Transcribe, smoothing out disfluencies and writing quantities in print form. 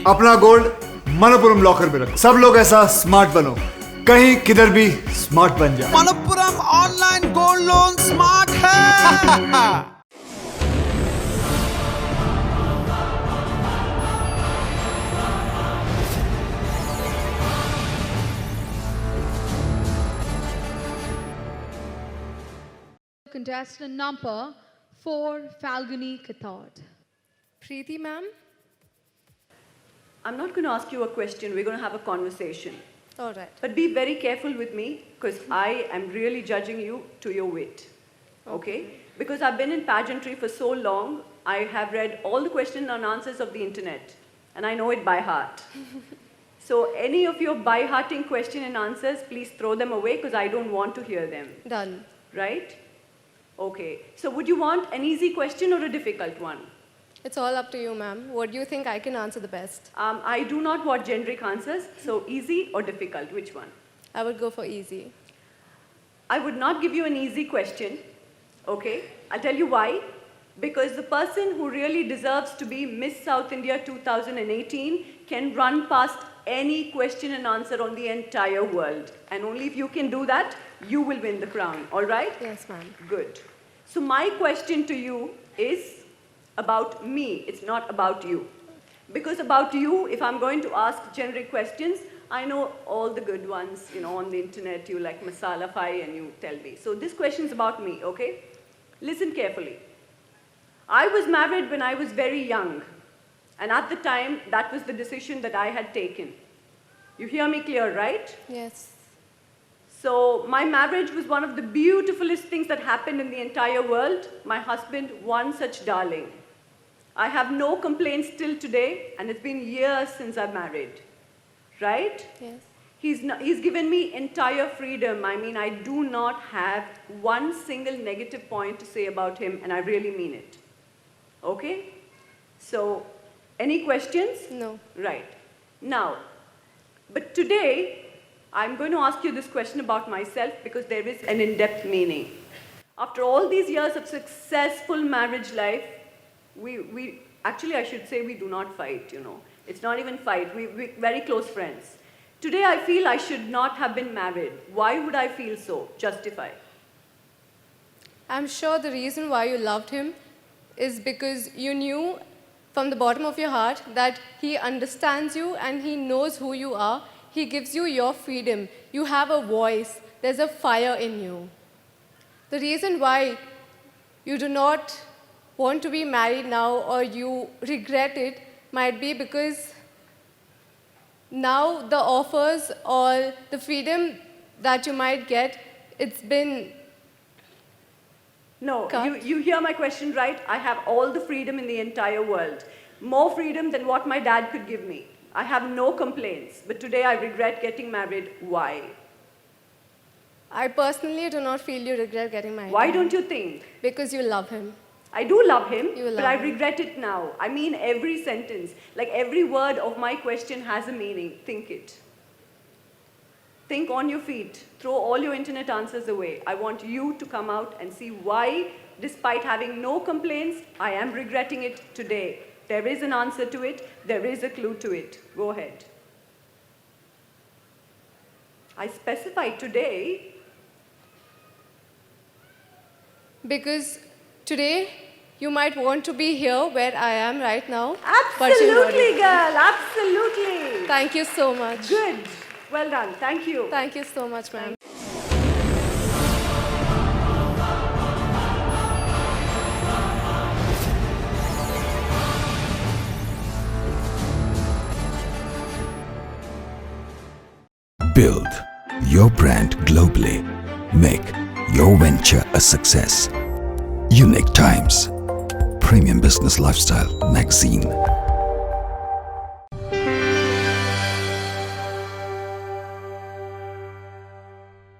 अपना gold Manappuram locker में रख। सब लोग ऐसा स्मार्ट बनो, कहीं किधर भी स्मार्ट बन जाए। Manappuram online gold loan smart है। Contestant number 4, Falguni Cathod. Preeti ma'am? I'm not going to ask you a question. We're going to have a conversation. All right. But be very careful with me because I am really judging you to your wit. Okay? Because I've been in pageantry for so long, I have read all the question and answers of the internet. And I know it by heart. So any of your by-hearting question and answers, please throw them away because I don't want to hear them. Done. Right? Okay. So would you want an easy question or a difficult one? It's all up to you, ma'am. What do you think I can answer the best? I do not want generic answers. So easy or difficult, which one? I would go for easy. I would not give you an easy question. Okay? I'll tell you why. Because the person who really deserves to be Miss South India 2018 can run past any question and answer on the entire world. And only if you can do that, you will win the crown. All right? Yes, ma'am. Good. So my question to you is about me. It's not about you. Because about you, if I'm going to ask generic questions, I know all the good ones, on the internet, you like masala fry and you tell me. So this question is about me, okay? Listen carefully. I was married when I was very young. And at the time, that was the decision that I had taken. You hear me clear, right? Yes. So my marriage was one of the beautifulest things that happened in the entire world. My husband, one such darling. I have no complaints till today, and it's been years since I'm married. Right? Yes. He's given me entire freedom. I mean, I do not have one single negative point to say about him, and I really mean it. Okay? So, any questions? No. Right. Now, but today, I'm going to ask you this question about myself because there is an in-depth meaning. After all these years of successful marriage life, we actually, I should say, we do not fight, It's not even fight. We're very close friends. Today, I feel I should not have been married. Why would I feel so? Justify. I'm sure the reason why you loved him is because you knew from the bottom of your heart that he understands you and he knows who you are. He gives you your freedom. You have a voice. There's a fire in you. The reason why you do not want to be married now or you regret it might be because now the offers or the freedom that you might get, it's been No, cut. you hear my question right. I have all the freedom in the entire world. More freedom than what my dad could give me. I have no complaints, but today I regret getting married. Why? I personally do not feel you regret getting married. Why don't you think? Because you love him. I do love him, You but love I him. regret it now. I mean every sentence. Like every word of my question has a meaning. Think it. Think on your feet. Throw all your internet answers away. I want you to come out and see why, despite having no complaints, I am regretting it today. There is an answer to it. There is a clue to it. Go ahead. I specify today Because today you might want to be here where I am right now. but you're not. Absolutely, girl. Absolutely. Thank you so much. Good. Well done. Thank you. Thank you so much, ma'am. Build your brand globally. Make your venture a success. Unique Times, Premium Business Lifestyle Magazine.